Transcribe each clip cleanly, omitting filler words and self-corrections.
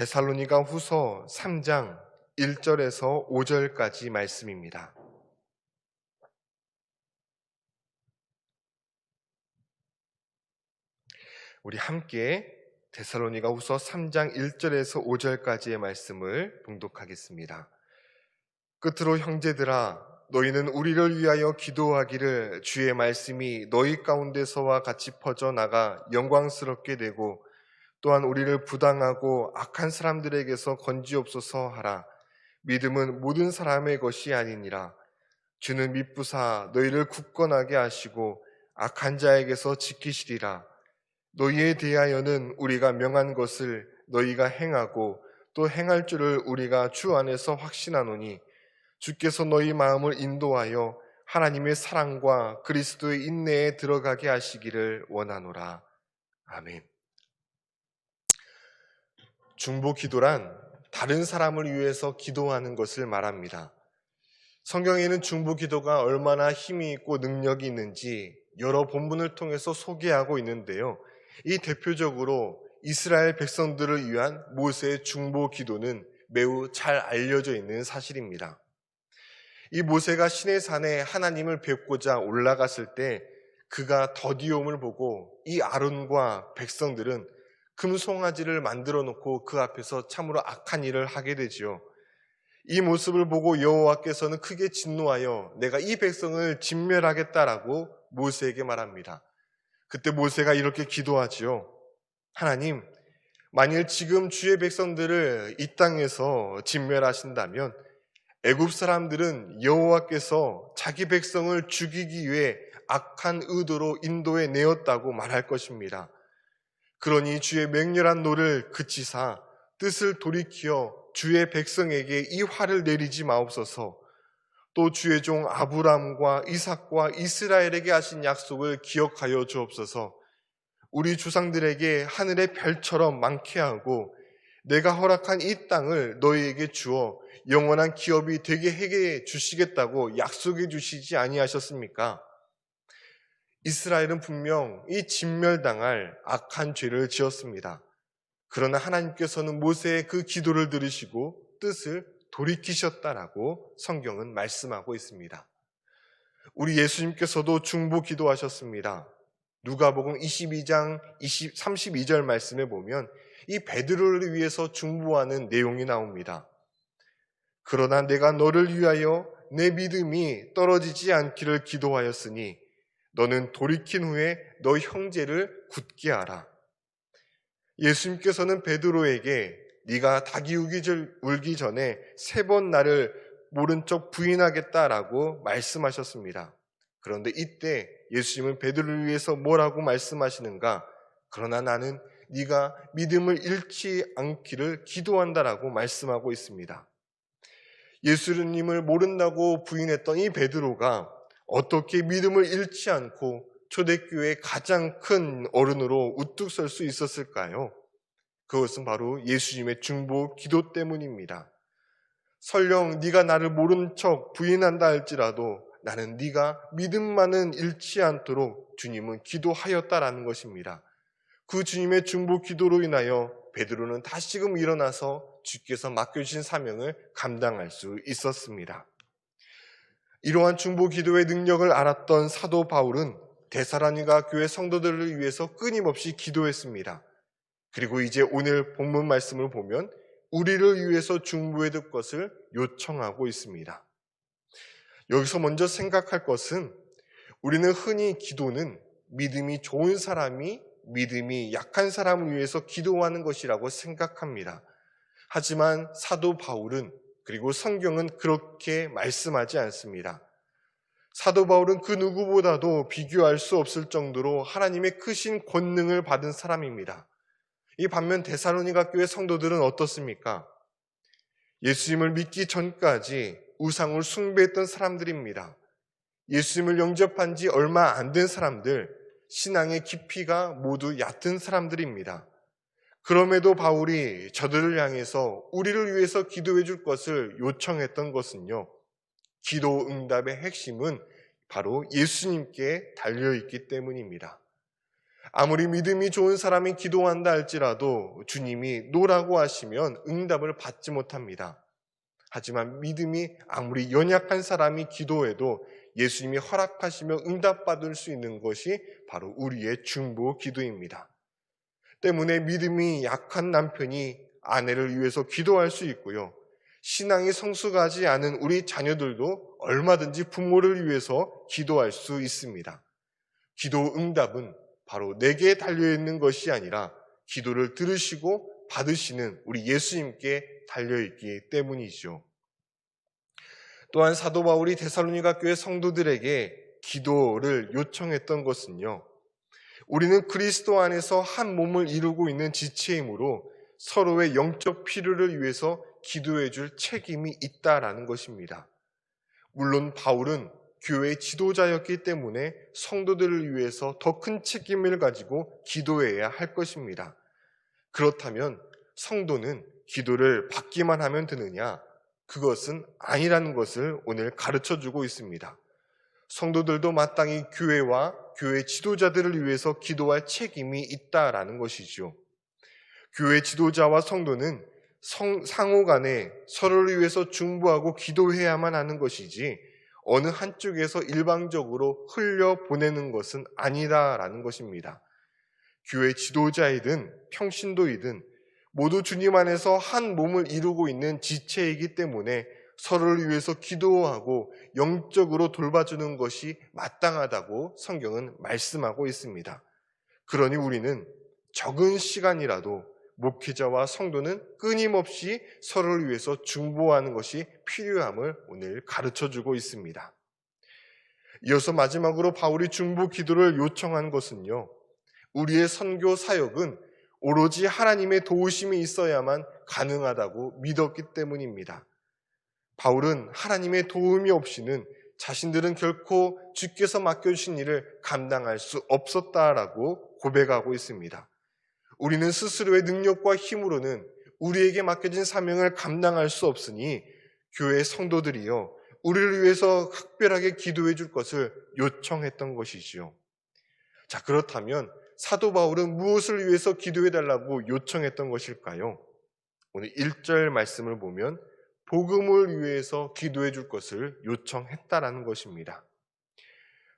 데살로니가 후서 3장 1절에서 5절까지 말씀입니다. 우리 함께 데살로니가 후서 3장 1절에서 5절까지의 말씀을 봉독하겠습니다. 끝으로 형제들아, 너희는 우리를 위하여 기도하기를 주의 말씀이 너희 가운데서와 같이 퍼져나가 영광스럽게 되고 또한 우리를 부당하고 악한 사람들에게서 건지옵소서 하라. 믿음은 모든 사람의 것이 아니니라. 주는 미쁘사 너희를 굳건하게 하시고 악한 자에게서 지키시리라. 너희에 대하여는 우리가 명한 것을 너희가 행하고 또 행할 줄을 우리가 주 안에서 확신하노니 주께서 너희 마음을 인도하여 하나님의 사랑과 그리스도의 인내에 들어가게 하시기를 원하노라. 아멘. 중보기도란 다른 사람을 위해서 기도하는 것을 말합니다. 성경에는 중보기도가 얼마나 힘이 있고 능력이 있는지 여러 본문을 통해서 소개하고 있는데요. 이 대표적으로 이스라엘 백성들을 위한 모세의 중보기도는 매우 잘 알려져 있는 사실입니다. 이 모세가 시내산에 하나님을 뵙고자 올라갔을 때 그가 더디움을 보고 이 아론과 백성들은 금송아지를 만들어 놓고 그 앞에서 참으로 악한 일을 하게 되지요. 이 모습을 보고 여호와께서는 크게 진노하여 내가 이 백성을 진멸하겠다라고 모세에게 말합니다. 그때 모세가 이렇게 기도하지요. 하나님, 만일 지금 주의 백성들을 이 땅에서 진멸하신다면 애굽 사람들은 여호와께서 자기 백성을 죽이기 위해 악한 의도로 인도해 내었다고 말할 것입니다. 그러니 주의 맹렬한 노를 그치사 뜻을 돌이켜 주의 백성에게 이 화를 내리지 마옵소서. 또 주의 종 아브람과 이삭과 이스라엘에게 하신 약속을 기억하여 주옵소서. 우리 조상들에게 하늘의 별처럼 많게 하고 내가 허락한 이 땅을 너희에게 주어 영원한 기업이 되게 해 주시겠다고 약속해 주시지 아니하셨습니까? 이스라엘은 분명 이 진멸당할 악한 죄를 지었습니다. 그러나 하나님께서는 모세의 그 기도를 들으시고 뜻을 돌이키셨다라고 성경은 말씀하고 있습니다. 우리 예수님께서도 중보 기도하셨습니다. 누가복음 22장 32절 말씀에 보면 이 베드로를 위해서 중보하는 내용이 나옵니다. 그러나 내가 너를 위하여 내 믿음이 떨어지지 않기를 기도하였으니 너는 돌이킨 후에 너 형제를 굳게 하라. 예수님께서는 베드로에게 네가 닭이 울기 전에 3번 나를 모른 척 부인하겠다라고 말씀하셨습니다. 그런데 이때 예수님은 베드로를 위해서 뭐라고 말씀하시는가? 그러나 나는 네가 믿음을 잃지 않기를 기도한다라고 말씀하고 있습니다. 예수님을 모른다고 부인했던 이 베드로가 어떻게 믿음을 잃지 않고 초대교회의 가장 큰 어른으로 우뚝 설 수 있었을까요? 그것은 바로 예수님의 중보 기도 때문입니다. 설령 네가 나를 모른 척 부인한다 할지라도 나는 네가 믿음만은 잃지 않도록 주님은 기도하였다라는 것입니다. 그 주님의 중보 기도로 인하여 베드로는 다시금 일어나서 주께서 맡겨주신 사명을 감당할 수 있었습니다. 이러한 중보 기도의 능력을 알았던 사도 바울은 데살로니가 교회 성도들을 위해서 끊임없이 기도했습니다. 그리고 이제 오늘 본문 말씀을 보면 우리를 위해서 중보해 줄 것을 요청하고 있습니다. 여기서 먼저 생각할 것은 우리는 흔히 기도는 믿음이 좋은 사람이 믿음이 약한 사람을 위해서 기도하는 것이라고 생각합니다. 하지만 사도 바울은 그리고 성경은 그렇게 말씀하지 않습니다. 사도 바울은 그 누구보다도 비교할 수 없을 정도로 하나님의 크신 권능을 받은 사람입니다. 이 반면 데살로니가 교회 성도들은 어떻습니까? 예수님을 믿기 전까지 우상을 숭배했던 사람들입니다. 예수님을 영접한 지 얼마 안 된 사람들, 신앙의 깊이가 모두 얕은 사람들입니다. 그럼에도 바울이 저들을 향해서 우리를 위해서 기도해 줄 것을 요청했던 것은요, 기도 응답의 핵심은 바로 예수님께 달려있기 때문입니다. 아무리 믿음이 좋은 사람이 기도한다 할지라도 주님이 노라고 하시면 응답을 받지 못합니다. 하지만 믿음이 아무리 연약한 사람이 기도해도 예수님이 허락하시며 응답받을 수 있는 것이 바로 우리의 중보 기도입니다. 때문에 믿음이 약한 남편이 아내를 위해서 기도할 수 있고요. 신앙이 성숙하지 않은 우리 자녀들도 얼마든지 부모를 위해서 기도할 수 있습니다. 기도 응답은 바로 내게 달려있는 것이 아니라 기도를 들으시고 받으시는 우리 예수님께 달려있기 때문이죠. 또한 사도 바울이 데살로니가 교회 성도들에게 기도를 요청했던 것은요, 우리는 그리스도 안에서 한 몸을 이루고 있는 지체이므로 서로의 영적 필요를 위해서 기도해 줄 책임이 있다라는 것입니다. 물론 바울은 교회 지도자였기 때문에 성도들을 위해서 더 큰 책임을 가지고 기도해야 할 것입니다. 그렇다면 성도는 기도를 받기만 하면 되느냐? 그것은 아니라는 것을 오늘 가르쳐주고 있습니다. 성도들도 마땅히 교회와 교회 지도자들을 위해서 기도할 책임이 있다라는 것이죠. 교회 지도자와 성도는 상호 간에 서로를 위해서 중보하고 기도해야만 하는 것이지 어느 한쪽에서 일방적으로 흘려보내는 것은 아니다라는 것입니다. 교회 지도자이든 평신도이든 모두 주님 안에서 한 몸을 이루고 있는 지체이기 때문에 서로를 위해서 기도하고 영적으로 돌봐주는 것이 마땅하다고 성경은 말씀하고 있습니다. 그러니 우리는 적은 시간이라도 목회자와 성도는 끊임없이 서로를 위해서 중보하는 것이 필요함을 오늘 가르쳐주고 있습니다. 이어서 마지막으로 바울이 중보 기도를 요청한 것은요, 우리의 선교 사역은 오로지 하나님의 도우심이 있어야만 가능하다고 믿었기 때문입니다. 바울은 하나님의 도움이 없이는 자신들은 결코 주께서 맡겨주신 일을 감당할 수 없었다라고 고백하고 있습니다. 우리는 스스로의 능력과 힘으로는 우리에게 맡겨진 사명을 감당할 수 없으니 교회 성도들이요, 우리를 위해서 각별하게 기도해 줄 것을 요청했던 것이지요. 자, 그렇다면 사도 바울은 무엇을 위해서 기도해 달라고 요청했던 것일까요? 오늘 1절 말씀을 보면 복음을 위해서 기도해 줄 것을 요청했다라는 것입니다.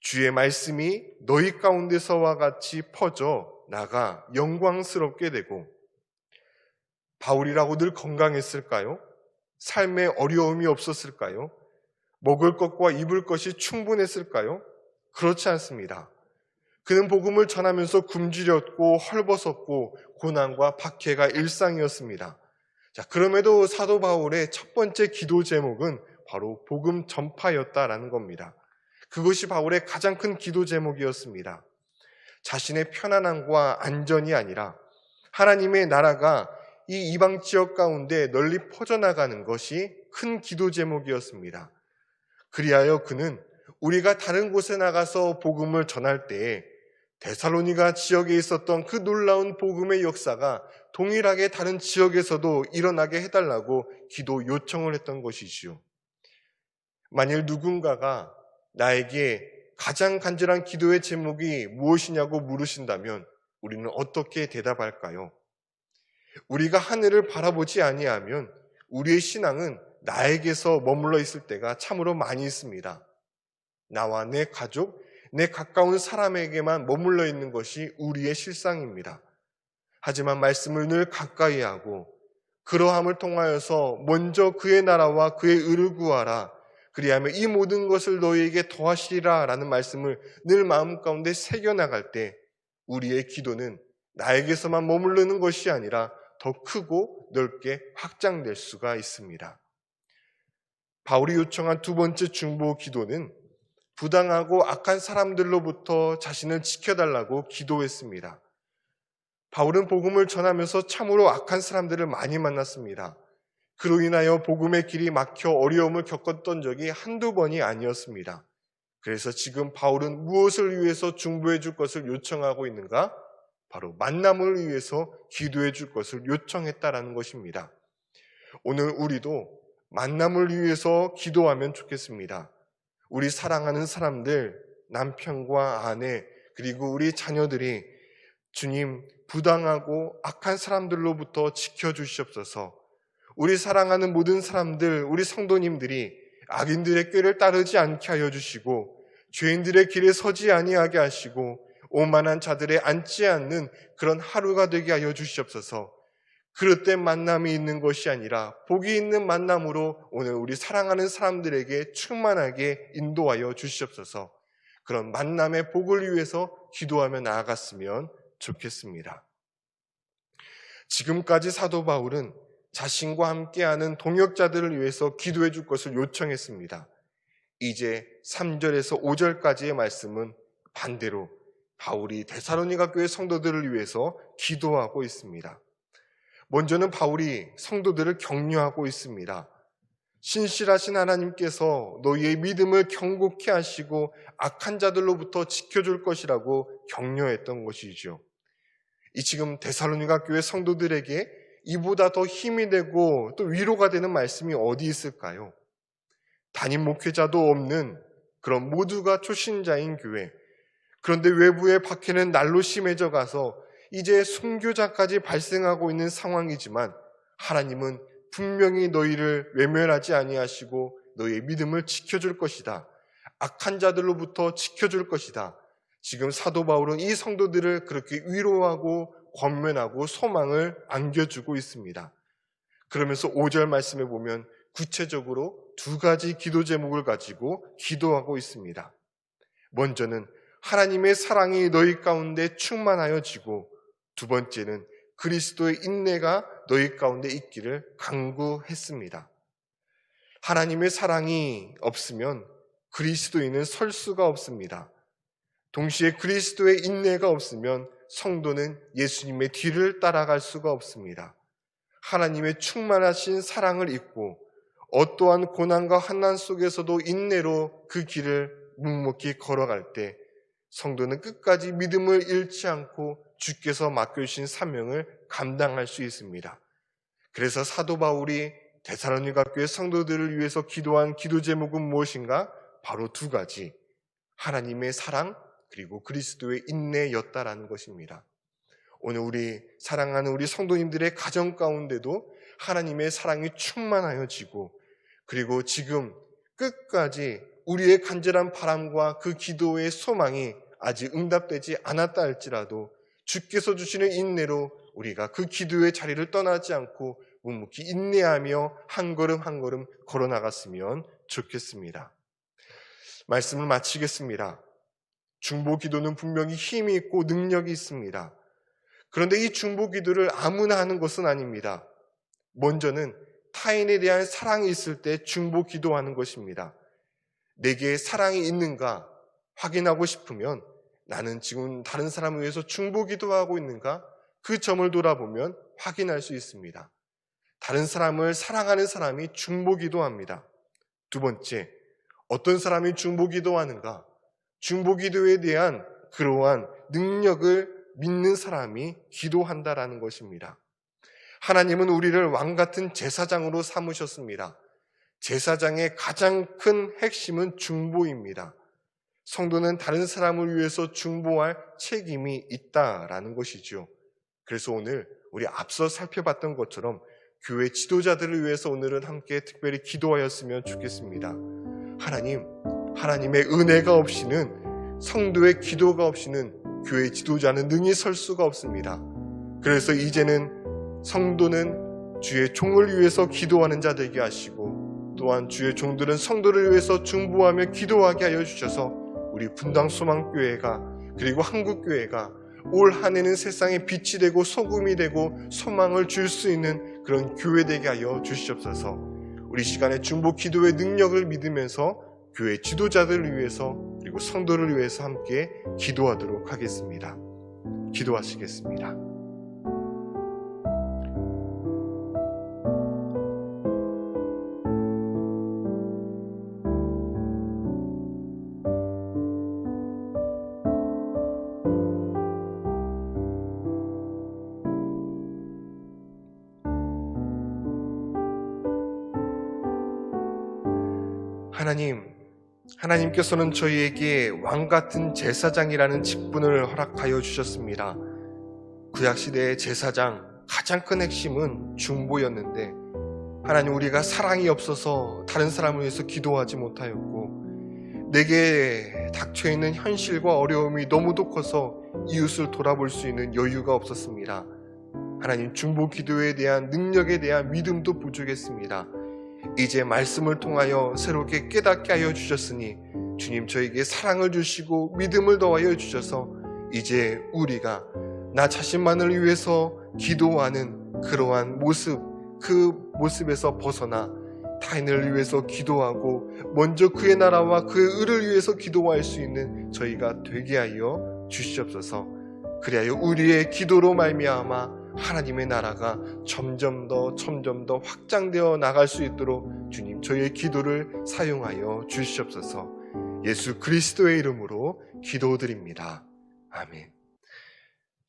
주의 말씀이 너희 가운데서와 같이 퍼져 나가 영광스럽게 되고, 바울이라고 늘 건강했을까요? 삶에 어려움이 없었을까요? 먹을 것과 입을 것이 충분했을까요? 그렇지 않습니다. 그는 복음을 전하면서 굶주렸고 헐벗었고 고난과 박해가 일상이었습니다. 자, 그럼에도 사도 바울의 첫 번째 기도 제목은 바로 복음 전파였다라는 겁니다. 그것이 바울의 가장 큰 기도 제목이었습니다. 자신의 편안함과 안전이 아니라 하나님의 나라가 이 이방 지역 가운데 널리 퍼져나가는 것이 큰 기도 제목이었습니다. 그리하여 그는 우리가 다른 곳에 나가서 복음을 전할 때에 데살로니가 지역에 있었던 그 놀라운 복음의 역사가 동일하게 다른 지역에서도 일어나게 해달라고 기도 요청을 했던 것이지요. 만일 누군가가 나에게 가장 간절한 기도의 제목이 무엇이냐고 물으신다면 우리는 어떻게 대답할까요? 우리가 하늘을 바라보지 아니하면 우리의 신앙은 나에게서 머물러 있을 때가 참으로 많이 있습니다. 나와 내 가족, 내 가까운 사람에게만 머물러 있는 것이 우리의 실상입니다. 하지만 말씀을 늘 가까이 하고 그러함을 통하여서 먼저 그의 나라와 그의 의를 구하라, 그리하면 이 모든 것을 너희에게 더하시리라 라는 말씀을 늘 마음 가운데 새겨나갈 때 우리의 기도는 나에게서만 머무르는 것이 아니라 더 크고 넓게 확장될 수가 있습니다. 바울이 요청한 두 번째 중보 기도는 부당하고 악한 사람들로부터 자신을 지켜달라고 기도했습니다. 바울은 복음을 전하면서 참으로 악한 사람들을 많이 만났습니다. 그로 인하여 복음의 길이 막혀 어려움을 겪었던 적이 한두 번이 아니었습니다. 그래서 지금 바울은 무엇을 위해서 중보해 줄 것을 요청하고 있는가? 바로 만남을 위해서 기도해 줄 것을 요청했다라는 것입니다. 오늘 우리도 만남을 위해서 기도하면 좋겠습니다. 우리 사랑하는 사람들, 남편과 아내, 그리고 우리 자녀들이 주님, 부당하고 악한 사람들로부터 지켜주시옵소서. 우리 사랑하는 모든 사람들, 우리 성도님들이 악인들의 꾀를 따르지 않게 하여 주시고 죄인들의 길에 서지 아니하게 하시고 오만한 자들에 앉지 않는 그런 하루가 되게 하여 주시옵소서. 그릇된 만남이 있는 것이 아니라 복이 있는 만남으로 오늘 우리 사랑하는 사람들에게 충만하게 인도하여 주시옵소서. 그런 만남의 복을 위해서 기도하며 나아갔으면 좋겠습니다. 지금까지 사도 바울은 자신과 함께하는 동역자들을 위해서 기도해 줄 것을 요청했습니다. 이제 3절에서 5절까지의 말씀은 반대로 바울이 데살로니가 교회 성도들을 위해서 기도하고 있습니다. 먼저는 바울이 성도들을 격려하고 있습니다. 신실하신 하나님께서 너희의 믿음을 견고케 하시고 악한 자들로부터 지켜줄 것이라고 격려했던 것이죠. 이 지금 데살로니가 교회 성도들에게 이보다 더 힘이 되고 또 위로가 되는 말씀이 어디 있을까요? 담임 목회자도 없는 그런 모두가 초신자인 교회. 그런데 외부의 박해는 날로 심해져 가서 이제 순교자까지 발생하고 있는 상황이지만 하나님은 분명히 너희를 외면하지 아니하시고 너희의 믿음을 지켜줄 것이다. 악한 자들로부터 지켜줄 것이다. 지금 사도 바울은 이 성도들을 그렇게 위로하고 권면하고 소망을 안겨주고 있습니다. 그러면서 5절 말씀에 보면 구체적으로 두 가지 기도 제목을 가지고 기도하고 있습니다. 먼저는 하나님의 사랑이 너희 가운데 충만하여지고 두 번째는 그리스도의 인내가 너희 가운데 있기를 간구했습니다. 하나님의 사랑이 없으면 그리스도인은 설 수가 없습니다. 동시에 그리스도의 인내가 없으면 성도는 예수님의 뒤를 따라갈 수가 없습니다. 하나님의 충만하신 사랑을 잊고 어떠한 고난과 환난 속에서도 인내로 그 길을 묵묵히 걸어갈 때 성도는 끝까지 믿음을 잃지 않고 주께서 맡겨주신 사명을 감당할 수 있습니다. 그래서 사도 바울이 데살로니가 교회 성도들을 위해서 기도한 기도 제목은 무엇인가? 바로 두 가지. 하나님의 사랑 그리고 그리스도의 인내였다라는 것입니다. 오늘 우리 사랑하는 우리 성도님들의 가정 가운데도 하나님의 사랑이 충만하여지고 그리고 지금 끝까지 우리의 간절한 바람과 그 기도의 소망이 아직 응답되지 않았다 할지라도 주께서 주시는 인내로 우리가 그 기도의 자리를 떠나지 않고 묵묵히 인내하며 한 걸음 한 걸음 걸어나갔으면 좋겠습니다. 말씀을 마치겠습니다. 중보 기도는 분명히 힘이 있고 능력이 있습니다. 그런데 이 중보 기도를 아무나 하는 것은 아닙니다. 먼저는 타인에 대한 사랑이 있을 때 중보 기도하는 것입니다. 내게 사랑이 있는가 확인하고 싶으면 나는 지금 다른 사람을 위해서 중보 기도하고 있는가? 그 점을 돌아보면 확인할 수 있습니다. 다른 사람을 사랑하는 사람이 중보 기도합니다. 두 번째, 어떤 사람이 중보 기도하는가? 중보 기도에 대한 그러한 능력을 믿는 사람이 기도한다라는 것입니다. 하나님은 우리를 왕같은 제사장으로 삼으셨습니다. 제사장의 가장 큰 핵심은 중보입니다. 성도는 다른 사람을 위해서 중보할 책임이 있다라는 것이죠. 그래서 오늘 우리 앞서 살펴봤던 것처럼 교회 지도자들을 위해서 오늘은 함께 특별히 기도하였으면 좋겠습니다. 하나님의 은혜가 없이는 성도의 기도가 없이는 교회 지도자는 능히 설 수가 없습니다. 그래서 이제는 성도는 주의 종을 위해서 기도하는 자 되게 하시고 또한 주의 종들은 성도를 위해서 중보하며 기도하게 하여 주셔서 우리 분당 소망교회가 그리고 한국교회가 올 한 해는 세상에 빛이 되고 소금이 되고 소망을 줄 수 있는 그런 교회 되게 하여 주시옵소서. 우리 시간에 중보 기도의 능력을 믿으면서 교회 지도자들을 위해서 그리고 성도를 위해서 함께 기도하도록 하겠습니다. 기도하시겠습니다. 하나님께서는 저희에게 왕같은 제사장이라는 직분을 허락하여 주셨습니다. 구약시대의 제사장 가장 큰 핵심은 중보였는데, 하나님, 우리가 사랑이 없어서 다른 사람을 위해서 기도하지 못하였고, 내게 닥쳐있는 현실과 어려움이 너무도 커서 이웃을 돌아볼 수 있는 여유가 없었습니다. 하나님, 중보 기도에 대한 능력에 대한 믿음도 부족했습니다. 이제 말씀을 통하여 새롭게 깨닫게 하여 주셨으니 주님, 저에게 사랑을 주시고 믿음을 더하여 주셔서 이제 우리가 나 자신만을 위해서 기도하는 그러한 모습, 그 모습에서 벗어나 타인을 위해서 기도하고 먼저 그의 나라와 그의 의를 위해서 기도할 수 있는 저희가 되게 하여 주시옵소서. 그리하여 우리의 기도로 말미암아 하나님의 나라가 점점 더 확장되어 나갈 수 있도록 주님, 저희의 기도를 사용하여 주시옵소서. 예수 그리스도의 이름으로 기도드립니다. 아멘.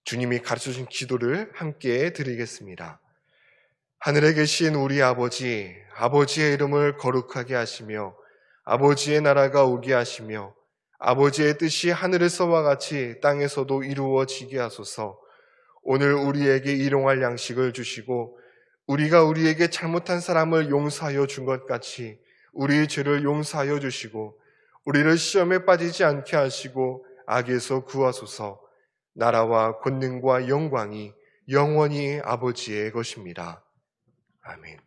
주님이 가르쳐주신 기도를 함께 드리겠습니다. 하늘에 계신 우리 아버지, 아버지의 이름을 거룩하게 하시며 아버지의 나라가 오게 하시며 아버지의 뜻이 하늘에서와 같이 땅에서도 이루어지게 하소서. 오늘 우리에게 일용할 양식을 주시고 우리가 우리에게 잘못한 사람을 용서하여 준 것 같이 우리의 죄를 용서하여 주시고 우리를 시험에 빠지지 않게 하시고 악에서 구하소서. 나라와 권능과 영광이 영원히 아버지의 것입니다. 아멘.